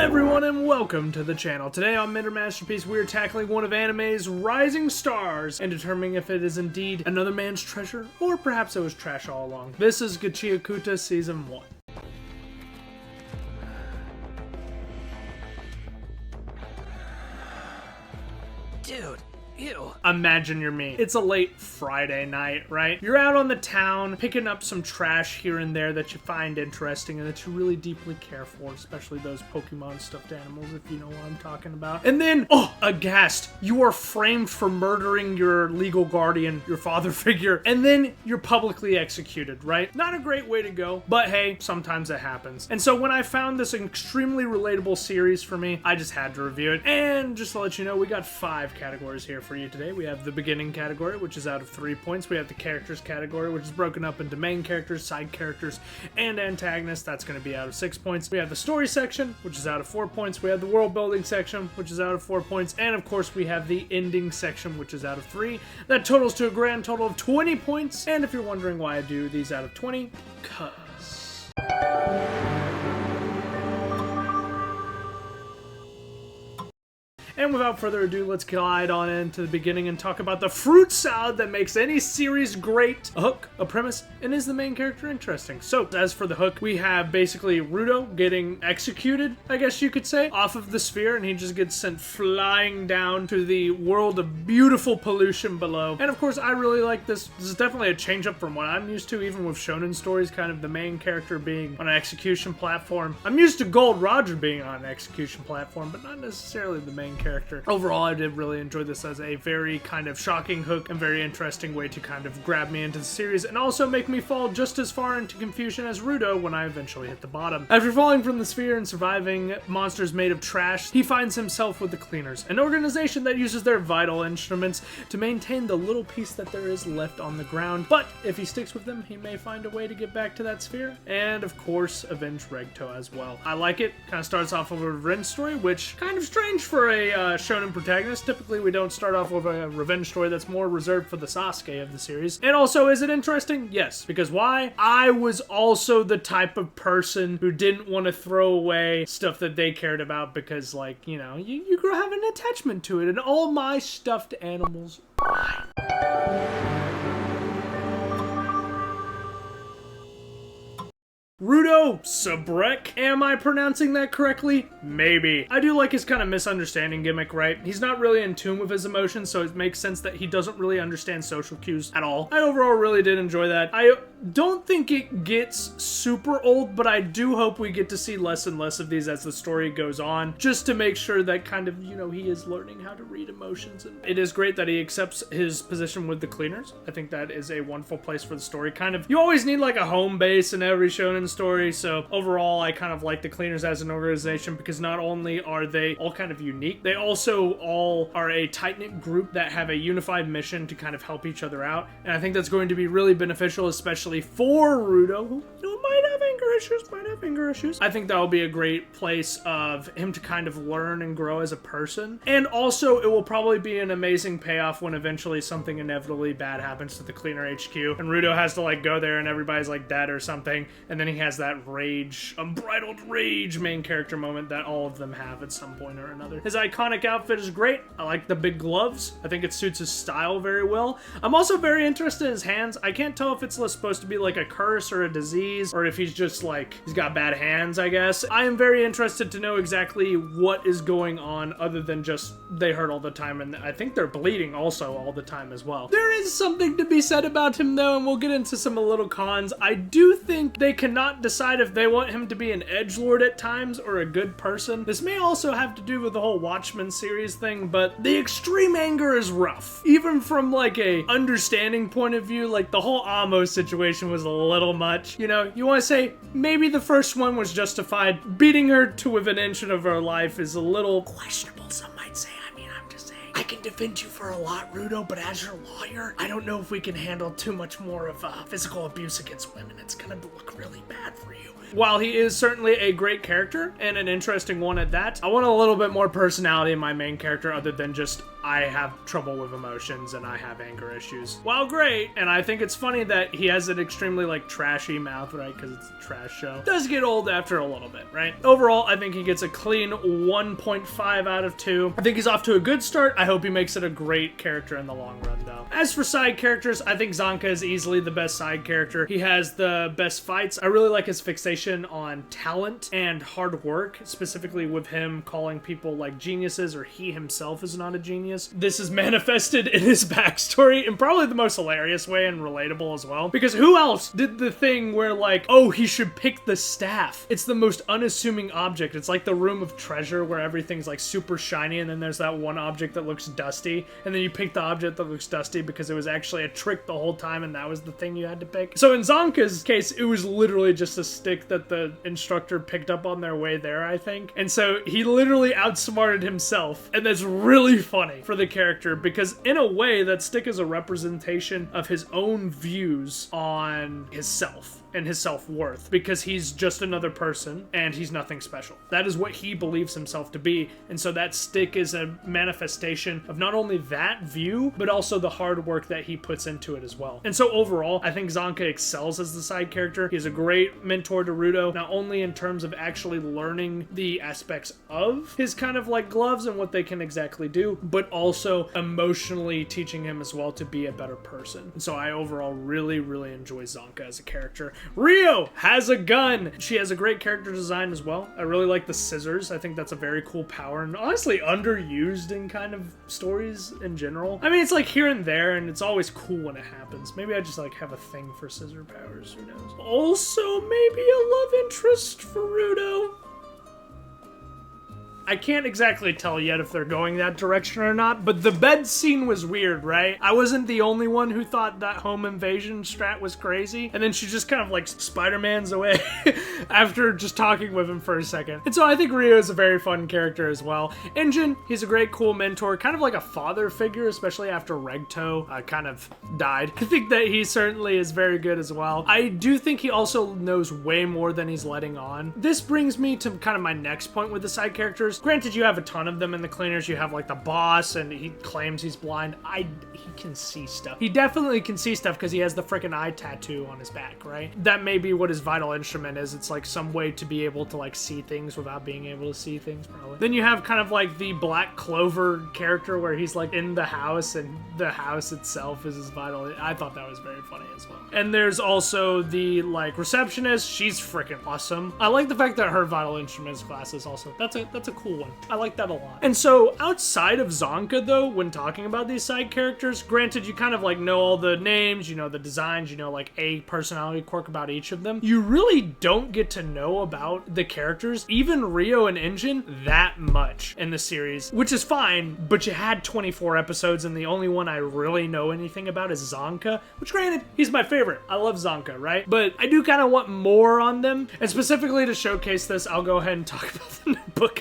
everyone and welcome to the channel. Today on Mender Masterpiece we are tackling one of anime's rising stars and determining if it is indeed another man's treasure or perhaps it was trash all along. This is Gachiakuta Season 1. Dude, ew. Imagine you're me. It's a late Friday night, right? You're out on the town, picking up some trash here and there that you find interesting and that you really deeply care for, especially those Pokemon stuffed animals, if you know what I'm talking about. And then, oh, aghast, you are framed for murdering your legal guardian, your father figure, and then you're publicly executed, right? Not a great way to go, but hey, sometimes it happens. And so when I found this extremely relatable series for me, I just had to review it. And just to let you know, we got 5 categories here for you today. We have the beginning category, which is out of 3 points. We have the characters category, which is broken up into main characters, side characters, and antagonists. That's going to be out of 6 points. We have the story section, which is out of 4 points. We have the world building section, which is out of 4 points. And of course, we have the ending section, which is out of 3. That totals to a grand total of 20 points. And if you're wondering why I do these out of 20, because... And without further ado, let's glide on into the beginning and talk about the fruit salad that makes any series great. A hook, a premise, and is the main character interesting? So, as for the hook, we have basically Rudo getting executed, I guess you could say, off of the sphere, and he just gets sent flying down to the world of beautiful pollution below. And of course, I really like this. This is definitely a change up from what I'm used to, even with shonen stories, kind of the main character being on an execution platform. I'm used to Gold Roger being on an execution platform, but not necessarily the main character. Overall, I did really enjoy this as a very kind of shocking hook and very interesting way to kind of grab me into the series and also make me fall just as far into confusion as Rudo when I eventually hit the bottom. After falling from the sphere and surviving monsters made of trash, he finds himself with the Cleaners, an organization that uses their vital instruments to maintain the little piece that there is left on the ground. But if he sticks with them, he may find a way to get back to that sphere and, of course, avenge Regto as well. I like it. Kind of starts off with a revenge story, which kind of strange for a shonen protagonist. Typically, we don't start off with a revenge story. That's more reserved for the Sasuke of the series. And also, is it interesting? Yes. Because why? I was also the type of person who didn't want to throw away stuff that they cared about because, like, you know, you have an attachment to it. And all my stuffed animals are mine. Rudo Sabrek? Am I pronouncing that correctly? Maybe. I do like his kind of misunderstanding gimmick, right? He's not really in tune with his emotions, so it makes sense that he doesn't really understand social cues at all. I overall really did enjoy that. I don't think it gets super old, but I do hope we get to see less and less of these as the story goes on, just to make sure that kind of, you know, he is learning how to read emotions. And it is great that he accepts his position with the Cleaners. I think that is a wonderful place for the story. Kind of, you always need like a home base in every shonen story, so overall I kind of like the Cleaners as an organization because not only are they all kind of unique, they also all are a tight-knit group that have a unified mission to kind of help each other out, and I think that's going to be really beneficial, especially for Rudo, who, you know, might have anger issues. I think that will be a great place of him to kind of learn and grow as a person, and also it will probably be an amazing payoff when eventually something inevitably bad happens to the Cleaner HQ, and Rudo has to like go there and everybody's like dead or something, and then he has that rage, unbridled rage main character moment that all of them have at some point or another. His iconic outfit is great. I like the big gloves. I think it suits his style very well. I'm also very interested in his hands. I can't tell if it's supposed to be like a curse or a disease or if he's just like, he's got bad hands, I guess. I am very interested to know exactly what is going on other than just they hurt all the time, and I think they're bleeding also all the time as well. There is something to be said about him though, and we'll get into some little cons. I do think they cannot decide if they want him to be an edgelord at times or a good person. This may also have to do with the whole Watchmen series thing, but the extreme anger is rough. Even from like a understanding point of view, like the whole Amo situation was a little much. You know, you want to say maybe the first one was justified. Beating her to within an inch of her life is a little questionable, some might say. I can defend you for a lot, Rudo, but as your lawyer, I don't know if we can handle too much more of physical abuse against women. It's gonna look really bad for you. While he is certainly a great character and an interesting one at that, I want a little bit more personality in my main character other than just I have trouble with emotions and I have anger issues. While great, and I think it's funny that he has an extremely like trashy mouth, right? Because it's a trash show. Does get old after a little bit, right? Overall, I think he gets a clean 1.5 out of 2. I think he's off to a good start. I hope he makes it a great character in the long run, though. As for side characters, I think Zanka is easily the best side character. He has the best fights. I really like his fixation on talent and hard work, specifically with him calling people like geniuses, or he himself is not a genius. This is manifested in his backstory in probably the most hilarious way and relatable as well. Because who else did the thing where like, oh, he should pick the staff? It's the most unassuming object. It's like the room of treasure where everything's like super shiny and then there's that one object that looks dusty, and then you pick the object that looks dusty because it was actually a trick the whole time and that was the thing you had to pick. So in Zonka's case, it was literally just a stick that the instructor picked up on their way there, I think. And so he literally outsmarted himself, and that's really funny for the character because in a way that stick is a representation of his own views on his self and his self-worth, because he's just another person and he's nothing special. That is what he believes himself to be, and so that stick is a manifestation of not only that view, but also the hard work that he puts into it as well. And so overall, I think Zanka excels as the side character. He's a great mentor to Ruto, not only in terms of actually learning the aspects of his kind of like gloves and what they can exactly do, but also emotionally teaching him as well to be a better person. And so I overall really, really enjoy Zanka as a character. Rio has a gun. She has a great character design as well. I really like the scissors. I think that's a very cool power and honestly underused in kind of stories in general. I mean, it's like here and there and it's always cool when it happens. Maybe I just like have a thing for scissor powers, who knows. Also, maybe a love interest for Ruto. I can't exactly tell yet if they're going that direction or not, but the bed scene was weird, right? I wasn't the only one who thought that home invasion strat was crazy, and then she just kind of like Spider-Man's away after just talking with him for a second. And so I think Rio is a very fun character as well. Injin, he's a great, cool mentor, kind of like a father figure, especially after Regto kind of died. I think that he certainly is very good as well. I do think he also knows way more than he's letting on. This brings me to kind of my next point with the side characters. Granted, you have a ton of them in the cleaners. You have like the boss and he claims he's blind. He can see stuff. He definitely can see stuff because he has the freaking eye tattoo on his back, right? That may be what his vital instrument is. It's like some way to be able to like see things without being able to see things, probably. Then you have kind of like the Black Clover character where he's like in the house and the house itself is his vital. I thought that was very funny as well. And there's also the like receptionist. She's freaking awesome. I like the fact that her vital instrument is glasses also. That's a cool one. I like that a lot. And so outside of Zanka though, when talking about these side characters, granted you kind of like know all the names, you know the designs, you know like a personality quirk about each of them. You really don't get to know about the characters, even Rio and Injin, that much in the series, which is fine, but you had 24 episodes and the only one I really know anything about is Zanka, which granted, he's my favorite. I love Zanka, right? But I do kind of want more on them, and specifically to showcase this, I'll go ahead and talk about the Notebook.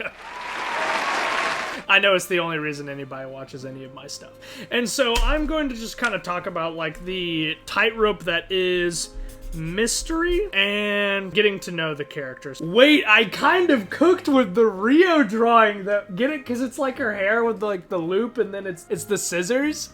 I know it's the only reason anybody watches any of my stuff. And so I'm going to just kind of talk about like the tightrope that is mystery and getting to know the characters. Wait, I kind of cooked with the Rio drawing. Get it? Because it's like her hair with like the loop and then it's the scissors.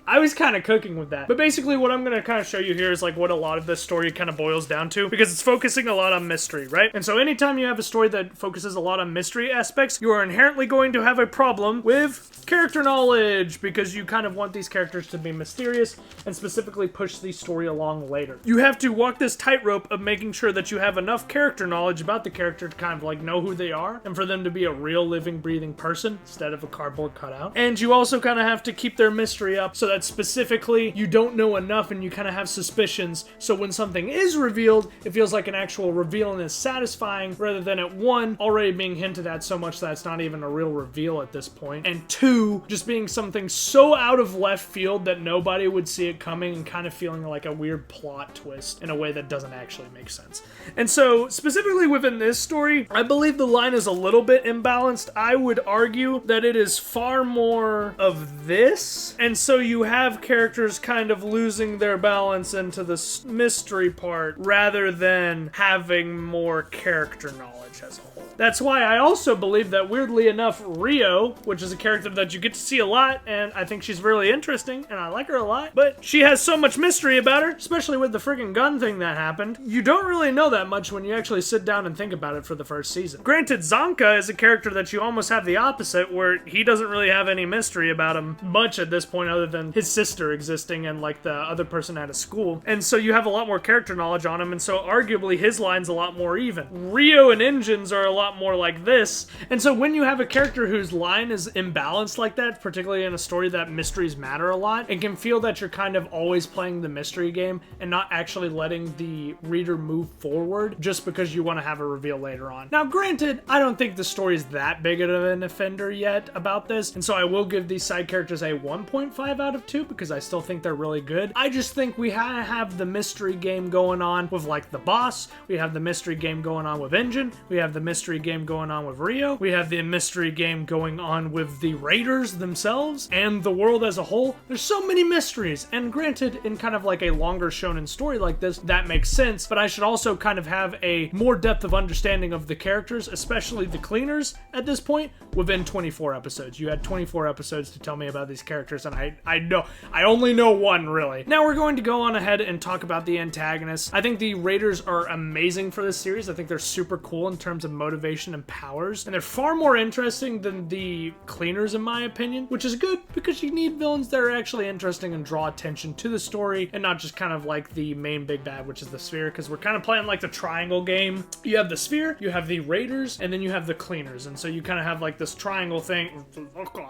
I was kind of cooking with that. But basically what I'm going to kind of show you here is like what a lot of this story kind of boils down to, because it's focusing a lot on mystery, right? And so anytime you have a story that focuses a lot on mystery aspects, you are inherently going to have a problem with character knowledge, because you kind of want these characters to be mysterious and specifically push the story along later. You have to walk this tightrope of making sure that you have enough character knowledge about the character to kind of like know who they are and for them to be a real living, breathing person instead of a cardboard cutout. And you also kind of have to keep their mystery up so that specifically you don't know enough and you kind of have suspicions, so when something is revealed it feels like an actual reveal and is satisfying, rather than at one already being hinted at so much that it's not even a real reveal at this point, and two just being something so out of left field that nobody would see it coming and kind of feeling like a weird plot twist in a way that doesn't actually make sense. And so specifically within this story, I believe the line is a little bit imbalanced. I would argue that it is far more of this, and so you have characters kind of losing their balance into the mystery part rather than having more character knowledge as a whole. That's why I also believe that, weirdly enough, Rio, which is a character that you get to see a lot, and I think she's really interesting, and I like her a lot, but she has so much mystery about her, especially with the friggin' gun thing that happened. You don't really know that much when you actually sit down and think about it for the first season. Granted, Zanka is a character that you almost have the opposite, where he doesn't really have any mystery about him much at this point other than his sister existing and like the other person at a school. And so you have a lot more character knowledge on him, and so arguably his line's a lot more even. Rio and Engines are a lot more like this, and so when you have a character whose line is imbalanced like that, particularly in a story that mysteries matter a lot, it can feel that you're kind of always playing the mystery game and not actually letting the reader move forward just because you want to have a reveal later on. Now granted, I don't think the story is that big of an offender yet about this, and so I will give these side characters a 1.5 out of 2 because I still think they're really good. I just think we have the mystery game going on with like the boss, we have the mystery game going on with Engine, we have the mystery game going on with Rio, we have the mystery game going on with the Raiders themselves, and the world as a whole. There's so many mysteries, and granted, in kind of like a longer shonen story like this, that makes sense, but I should also kind of have a more depth of understanding of the characters, especially the cleaners, at this point, within 24 episodes. You had 24 episodes to tell me about these characters, and I only know one, really. Now we're going to go on ahead and talk about the antagonists. I think the Raiders are amazing for this series. I think they're super cool in terms of motivation and powers, and they're far more interesting than the cleaners, in my opinion, which is good because you need villains that are actually interesting and draw attention to the story, and not just kind of like the main big bad, which is the Sphere, because we're kind of playing like the triangle game. You have the Sphere, you have the Raiders, and then you have the cleaners, and so you kind of have like this triangle thing,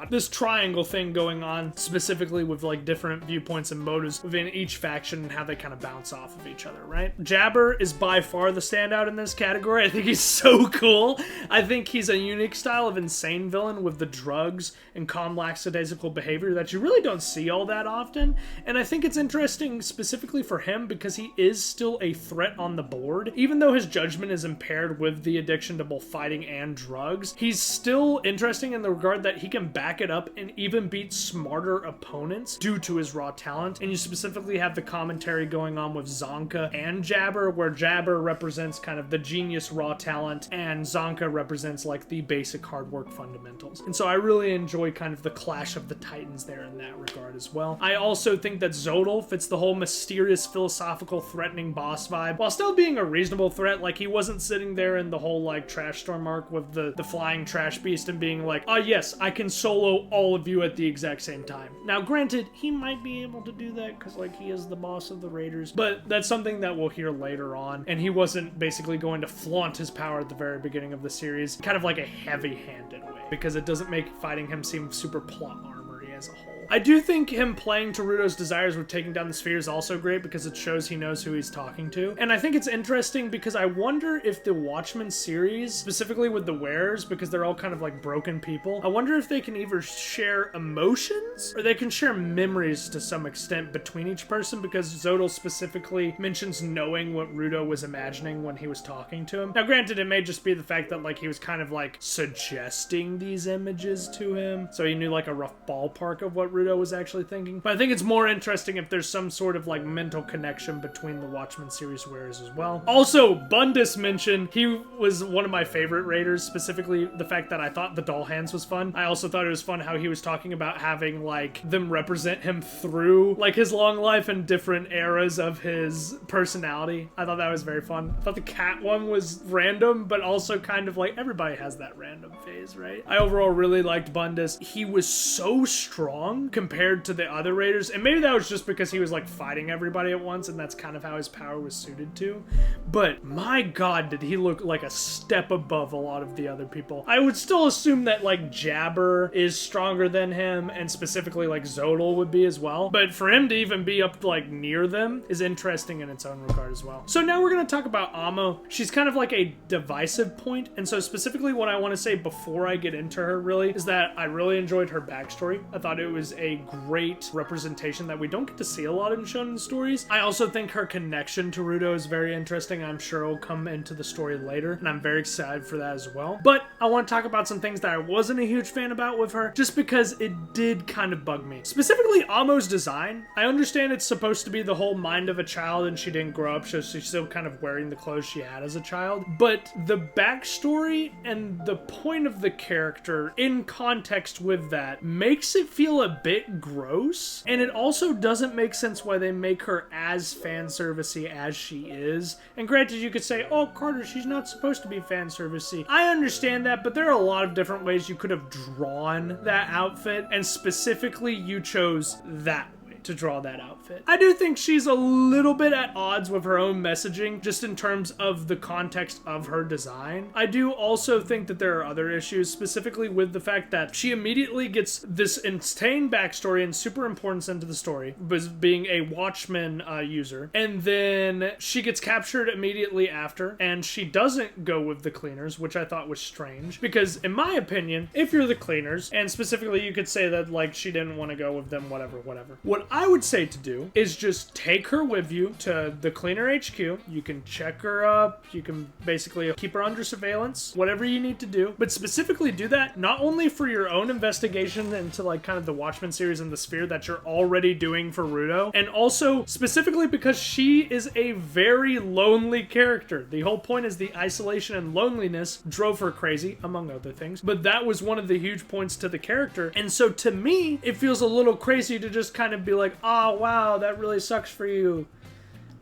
this triangle thing going on, specifically with like different viewpoints and motives within each faction and how they kind of bounce off of each other, right? Jabber is by far the standout in this category. I think he's so cool. I think he's a unique style of insane villain with the drugs and calm lackadaisical behavior that you really don't see all that often, and I think it's interesting specifically for him because he is still a threat on the board. Even though his judgment is impaired with the addiction to both fighting and drugs, he's still interesting in the regard that he can back it up and even beat smarter opponents due to his raw talent. And you specifically have the commentary going on with Zonka and Jabber, where Jabber represents kind of the genius raw talent and Zonka represents like the basic hard work fundamentals. And so I really enjoy kind of the clash of the titans there in that regard as well. I also think that Zodal fits the whole mysterious, philosophical, threatening boss vibe while still being a reasonable threat. Like, he wasn't sitting there in the whole like trash storm arc with the flying trash beast and being like, oh yes, I can solo all of you at the exact same time. Now granted, he might be able to do that because like he is the boss of the Raiders, but that's something that we'll hear later on, and he wasn't basically going to flaunt his power at the very beginning of the series, kind of like a heavy-handed way, because it doesn't make fighting him seem super plot armory as a whole. I do think him playing Teruto's desires with taking down the Sphere is also great because it shows he knows who he's talking to. And I think it's interesting because I wonder if the Watchmen series, specifically with the Wearers, because they're all kind of like broken people, I wonder if they can either share emotions or they can share memories to some extent between each person, because Zodal specifically mentions knowing what Ruto was imagining when he was talking to him. Now granted, it may just be the fact that like he was kind of like suggesting these images to him, so he knew like a rough ballpark of what Ruto was actually thinking. But I think it's more interesting if there's some sort of like mental connection between the Watchmen series Wearers as well. Also, Bundus mentioned he was one of my favorite Raiders, specifically the fact that I thought the doll hands was fun. I also thought it was fun how he was talking about having like them represent him through like his long life and different eras of his personality. I thought that was very fun. I thought the cat one was random, but also kind of like everybody has that random phase, right? I overall really liked Bundus. He was so strong compared to the other Raiders, and maybe that was just because he was like fighting everybody at once and that's kind of how his power was suited to, but my god, did he look like a step above a lot of the other people. I would still assume that like Jabber is stronger than him, and specifically like Zodal would be as well, but for him to even be up like near them is interesting in its own regard as well. So now we're going to talk about Amo. She's kind of like a divisive point, and so specifically what I want to say before I get into her really is that I really enjoyed her backstory. I thought it was is a great representation that we don't get to see a lot in shonen stories. I also think her connection to Ruto is very interesting. I'm sure it'll come into the story later, and I'm very excited for that as well. But I want to talk about some things that I wasn't a huge fan about with her, just because it did kind of bug me. Specifically, Amo's design. I understand it's supposed to be the whole mind of a child and she didn't grow up, so she's still kind of wearing the clothes she had as a child. But the backstory and the point of the character in context with that makes it feel a bit gross. And it also doesn't make sense why they make her as fan servicey as she is. And granted, you could say, oh, Carter, she's not supposed to be fan servicey. I understand that, but there are a lot of different ways you could have drawn that outfit, and specifically you chose that to draw that outfit. I do think she's a little bit at odds with her own messaging, just in terms of the context of her design. I do also think that there are other issues, specifically with the fact that she immediately gets this insane backstory and super importance into the story, was being a Watchman user, and then she gets captured immediately after, and she doesn't go with the cleaners, which I thought was strange, because in my opinion, if you're the cleaners, and specifically you could say that like she didn't want to go with them, whatever. What I would say to do is just take her with you to the cleaner HQ. You can check her up. You can basically keep her under surveillance, whatever you need to do. But specifically do that not only for your own investigation into like kind of the Watchmen series and the Sphere that you're already doing for Ruto, and also specifically because she is a very lonely character. The whole point is the isolation and loneliness drove her crazy, among other things. But that was one of the huge points to the character. And so to me, it feels a little crazy to just kind of be like, oh wow, that really sucks for you,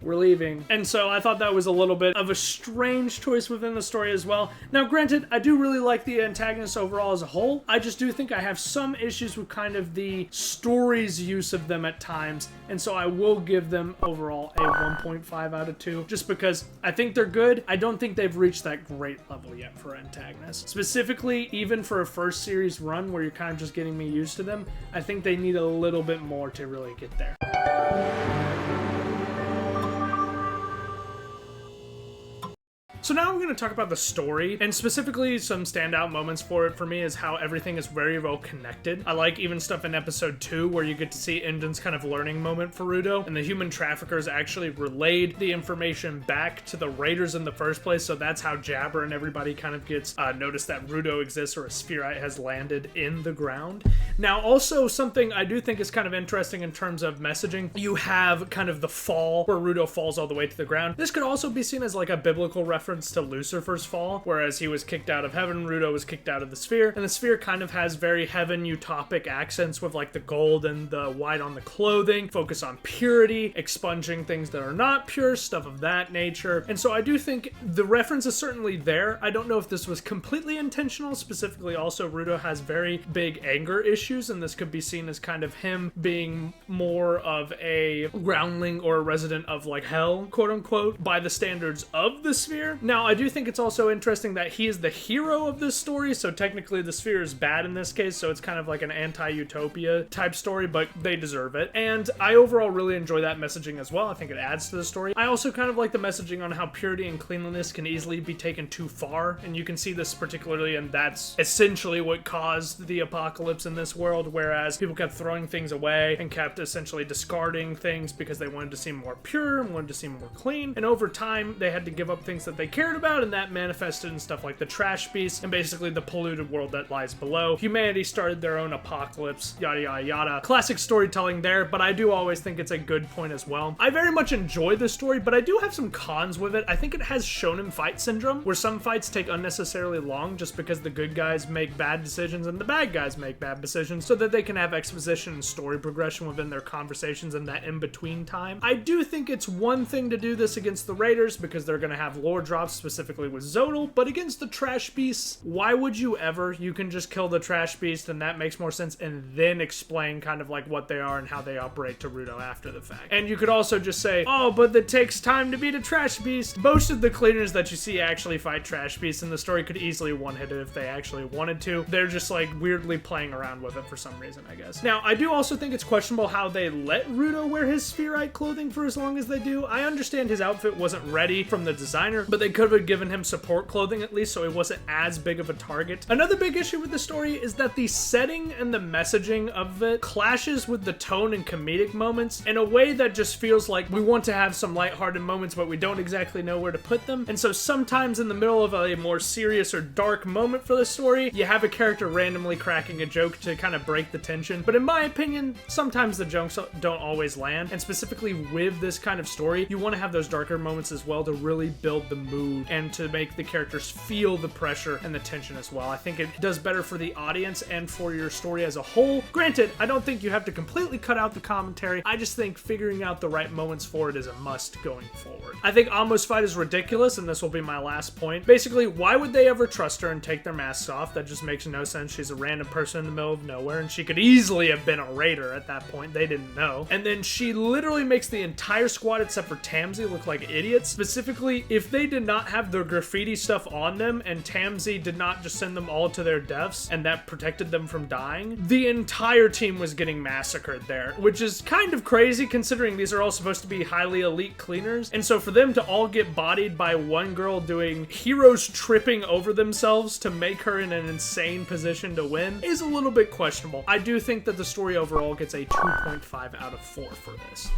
we're leaving. And so I thought that was a little bit of a strange choice within the story as well. Now granted, I do really like the antagonists overall as a whole. I just do think I have some issues with kind of the story's use of them at times, and so I will give them overall a 1.5 out of 2, just because I think they're good. I don't think they've reached that great level yet for antagonists. Specifically, even for a first series run where you're kind of just getting me used to them, I think they need a little bit more to really get there. So now I'm going to talk about the story, and specifically some standout moments for it for me is how everything is very well connected. I like even stuff in episode 2 where you get to see Inden's kind of learning moment for Ruto, and the human traffickers actually relayed the information back to the raiders in the first place, so that's how Jabber and everybody kind of gets noticed that Ruto exists, or a spherite has landed in the ground. Now also something I do think is kind of interesting in terms of messaging, you have kind of the fall where Ruto falls all the way to the ground. This could also be seen as like a biblical reference to Lucifer's fall, whereas he was kicked out of heaven, Ruto was kicked out of the sphere, and the sphere kind of has very heaven utopic accents with like the gold and the white on the clothing, focus on purity, expunging things that are not pure, stuff of that nature. And so I do think the reference is certainly there. I don't know if this was completely intentional. Specifically also, Ruto has very big anger issues, and this could be seen as kind of him being more of a groundling or a resident of like hell, quote unquote, by the standards of the sphere. Now, I do think it's also interesting that he is the hero of this story, so technically the sphere is bad in this case, so it's kind of like an anti-utopia type story, but they deserve it. And I overall really enjoy that messaging as well. I think it adds to the story. I also kind of like the messaging on how purity and cleanliness can easily be taken too far, and you can see this particularly, and that's essentially what caused the apocalypse in this world, whereas people kept throwing things away and kept essentially discarding things because they wanted to seem more pure and wanted to seem more clean, and over time they had to give up things that they cared about, and that manifested in stuff like the trash beast and basically the polluted world that lies below. Humanity started their own apocalypse, yada yada yada. Classic storytelling there, but I do always think it's a good point as well. I very much enjoy the story, but I do have some cons with it. I think it has shonen fight syndrome, where some fights take unnecessarily long just because the good guys make bad decisions and the bad guys make bad decisions, so that they can have exposition and story progression within their conversations in that in-between time. I do think it's one thing to do this against the raiders because they're going to have lore drops, specifically with Zodal, but against the trash beasts, why would you ever? You can just kill the trash beast, and that makes more sense, and then explain kind of like what they are and how they operate to Ruto after the fact. And you could also just say, oh, but it takes time to beat a trash beast. Most of the cleaners that you see actually fight trash beasts, and the story could easily one-hit it if they actually wanted to. They're just like weirdly playing around with it for some reason, I guess. Now, I do also think it's questionable how they let Ruto wear his spherite clothing for as long as they do. I understand his outfit wasn't ready from the designer, but they They could have given him support clothing at least so he wasn't as big of a target. Another big issue with the story is that the setting and the messaging of it clashes with the tone and comedic moments in a way that just feels like we want to have some lighthearted moments but we don't exactly know where to put them. And so sometimes in the middle of a more serious or dark moment for the story, you have a character randomly cracking a joke to kind of break the tension. But in my opinion, sometimes the jokes don't always land. And specifically with this kind of story, you want to have those darker moments as well to really build the mood and to make the characters feel the pressure and the tension as well. I think it does better for the audience and for your story as a whole. Granted, I don't think you have to completely cut out the commentary. I just think figuring out the right moments for it is a must going forward. I think Amo's fight is ridiculous, and this will be my last point. Basically, why would they ever trust her and take their masks off? That just makes no sense. She's a random person in the middle of nowhere, and she could easily have been a raider at that point. They didn't know. And then she literally makes the entire squad except for Tamsi look like idiots. Specifically, if they did not have their graffiti stuff on them and Tamsi did not just send them all to their deaths and that protected them from dying, the entire team was getting massacred there, which is kind of crazy considering these are all supposed to be highly elite cleaners. And so for them to all get bodied by one girl doing heroes tripping over themselves to make her in an insane position to win is a little bit questionable. I do think that the story overall gets a 2.5 out of 4 for this.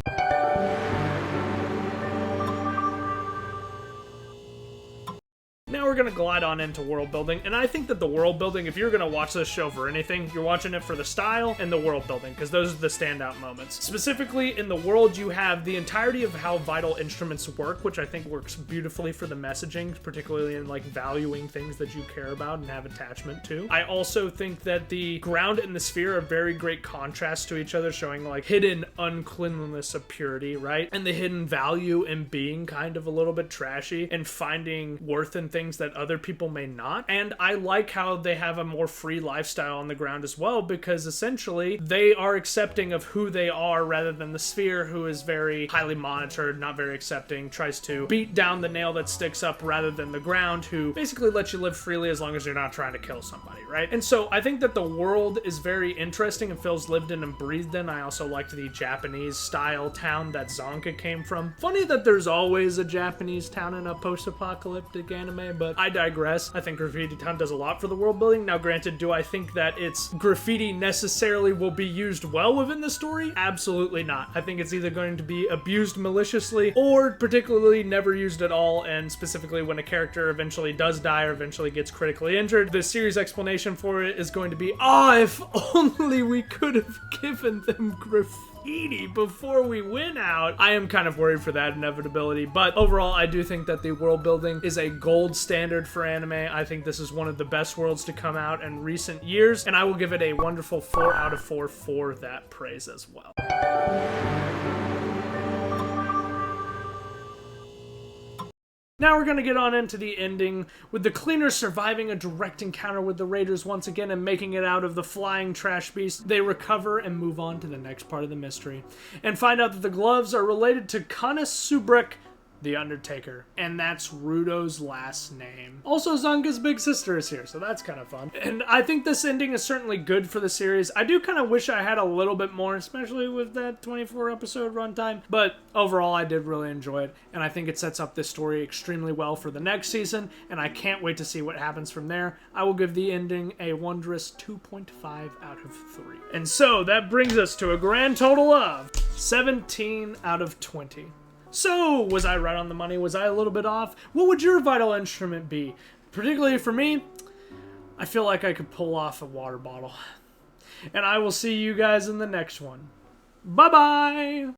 Now we're going to glide on into world building, and I think that the world building, if you're going to watch this show for anything, you're watching it for the style and the world building, because those are the standout moments. Specifically, in the world, you have the entirety of how vital instruments work, which I think works beautifully for the messaging, particularly in like valuing things that you care about and have attachment to. I also think that the ground and the sphere are very great contrast to each other, showing like hidden uncleanliness of purity, right? And the hidden value in being kind of a little bit trashy and finding worth in things that other people may not. And I like how they have a more free lifestyle on the ground as well, because essentially they are accepting of who they are rather than the sphere, who is very highly monitored, not very accepting, tries to beat down the nail that sticks up rather than the ground, who basically lets you live freely as long as you're not trying to kill somebody, right? And so I think that the world is very interesting and feels lived in and breathed in. I also liked the Japanese style town that Zonka came from. Funny that there's always a Japanese town in a post-apocalyptic anime, but I digress. I think Graffiti Town does a lot for the world building. Now, granted, do I think that its graffiti necessarily will be used well within the story? Absolutely not. I think it's either going to be abused maliciously or particularly never used at all, and specifically when a character eventually does die or eventually gets critically injured, the series explanation for it is going to be, if only we could have given them graffiti before we went out. I am kind of worried for that inevitability, but overall I do think that the world building is a gold standard for anime. I think this is one of the best worlds to come out in recent years, and I will give it a wonderful 4 out of 4 for that praise as well. Now we're going to get on into the ending, with the cleaners surviving a direct encounter with the raiders once again and making it out of the flying trash beast. They recover and move on to the next part of the mystery, and find out that the gloves are related to Kana Subrek, the Undertaker, and that's Rudo's last name. Also, Zonka's big sister is here, so that's kind of fun. And I think this ending is certainly good for the series. I do kind of wish I had a little bit more, especially with that 24 episode runtime, but overall I did really enjoy it, and I think it sets up this story extremely well for the next season, and I can't wait to see what happens from there. I will give the ending a wondrous 2.5 out of 3. And so that brings us to a grand total of 17 out of 20. So, was I right on the money? Was I a little bit off? What would your vital instrument be? Particularly for me, I feel like I could pull off a water bottle. And I will see you guys in the next one. Bye-bye!